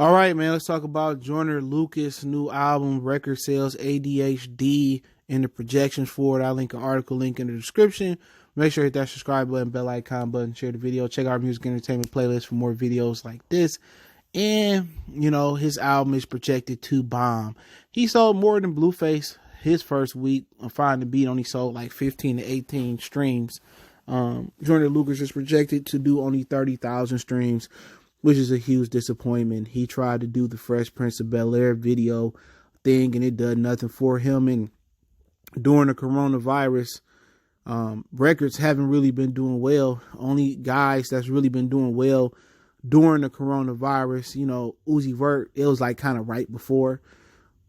All right, man, let's talk about Joyner Lucas' new album, record sales, ADHD, and the projections for it. I'll link an article link in the description. Make sure to hit that subscribe button, bell icon button, share the video. Check out our music entertainment playlist for more videos like this. And, his album is projected to bomb. He sold more than Blueface his first week. Find the Beat only sold like 15 to 18 streams. Joyner Lucas is projected to do only 30,000 streams, which is a huge disappointment. He tried to do the Fresh Prince of Bel-Air video thing, and it did nothing for him. And during the coronavirus, records haven't really been doing well. Only guys that's really been doing well during the coronavirus, Uzi Vert, it was like kind of right before.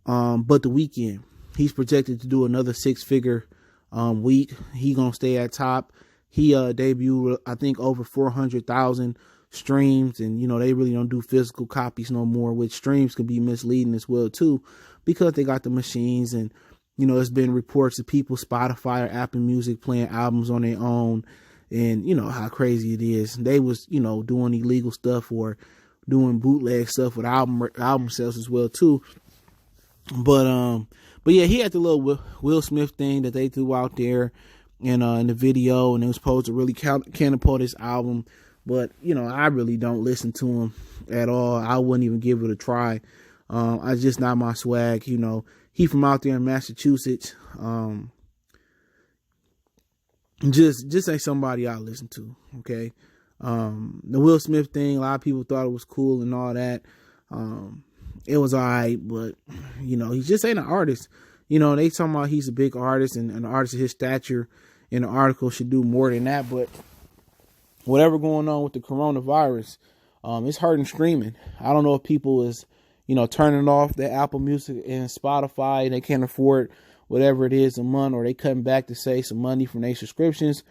But The Weeknd, he's projected to do another 6-figure week. He gonna stay at top. He debuted, I think, over 400,000 streams, and they really don't do physical copies no more, which streams can be misleading as well too, because they got the machines. And it's been reports of people, Spotify or Apple Music, playing albums on their own, and how crazy it is. They was doing illegal stuff or doing bootleg stuff with album sales as well too. But yeah, he had the little Will Smith thing that they threw out there in the video, and it was supposed to really catapult his album. But, I really don't listen to him at all. I wouldn't even give it a try. It's just not my swag. He from out there in Massachusetts. Just ain't somebody I listen to. Okay. The Will Smith thing, a lot of people thought it was cool and all that. It was all right, but, he just ain't an artist. They talking about he's a big artist, and an artist of his stature in the article should do more than that. But whatever going on with the coronavirus, it's hurting streaming. I don't know if people is, turning off their Apple Music and Spotify, and they can't afford whatever it is a month, or they cutting back to save some money from their subscriptions,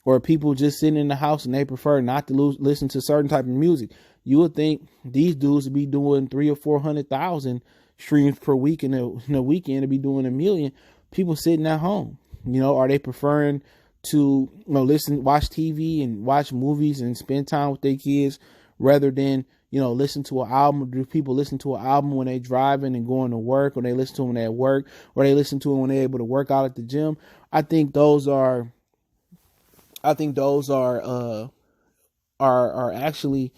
or people just sitting in the house and they prefer not to listen to certain type of music. You would think these dudes would be doing 300,000 or 400,000 streams per week, and in a weekend to be doing 1 million. People sitting at home. Are they preferring to watch TV and watch movies and spend time with their kids rather than listen to an album? Do people listen to an album when they driving and going to work, or they listen to them when they at work, or they listen to them when they're able to work out at the gym? I think those are actually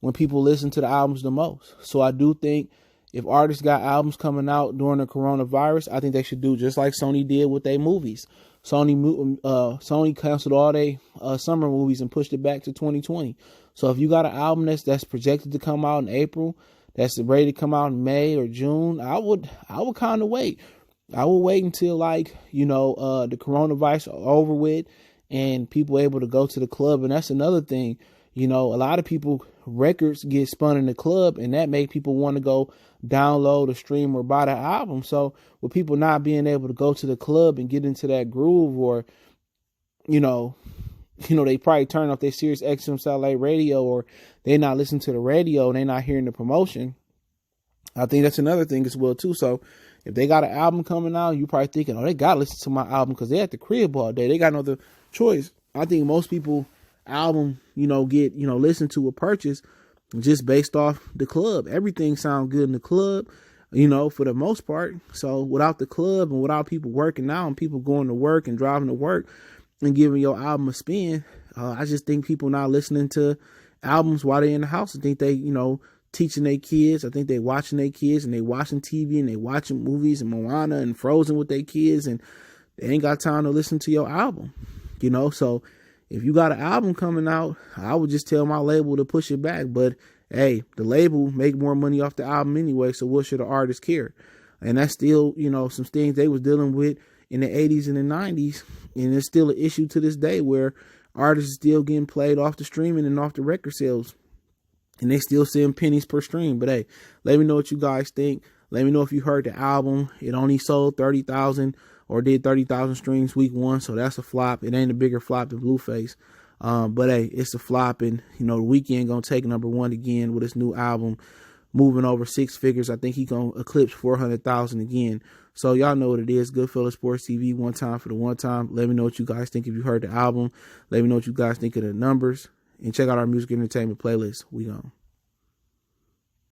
when people listen to the albums the most. So I do think if artists got albums coming out during the coronavirus, I think they should do just like Sony did with their movies. Sony canceled all their summer movies and pushed it back to 2020. So if you got an album that's projected to come out in April, that's ready to come out in May or June, I would kind of wait. I will wait until the coronavirus over with and people able to go to the club. And that's another thing. A lot of people, records get spun in the club, and that make people want to go download or stream or buy the album. So with people not being able to go to the club and get into that groove, or, they probably turn off their Sirius XM satellite radio, or they not listening to the radio and they not hearing the promotion. I think that's another thing as well too. So if they got an album coming out, you probably thinking, oh, they got to listen to my album because they at the crib all day. They got no other choice. I think most people album, get, listened to or purchased just based off the club. Everything sounds good in the club, for the most part. So without the club and without people working out and people going to work and driving to work and giving your album a spin, I just think people not listening to albums while they're in the house. I think they, teaching their kids. I think they watching their kids, and they watching TV, and they watching movies and Moana and Frozen with their kids, and they ain't got time to listen to your album, So if you got an album coming out, I would just tell my label to push it back. But hey, the label make more money off the album anyway, so what should the artist care? And that's still, some things they was dealing with in the 80s and the 90s, and it's still an issue to this day where artists are still getting played off the streaming and off the record sales, and they still seeing pennies per stream. But hey, let me know what you guys think. Let me know if you heard the album. It only sold 30,000 or did 30,000 streams week 1. So that's a flop. It ain't a bigger flop than Blueface. But hey, it's a flop. And, The Weeknd going to take number 1 again with his new album, moving over 6 figures. I think he going to eclipse 400,000 again. So y'all know what it is. Goodfellas Sports TV, one time for the one time. Let me know what you guys think if you heard the album. Let me know what you guys think of the numbers. And check out our music entertainment playlist. We gone.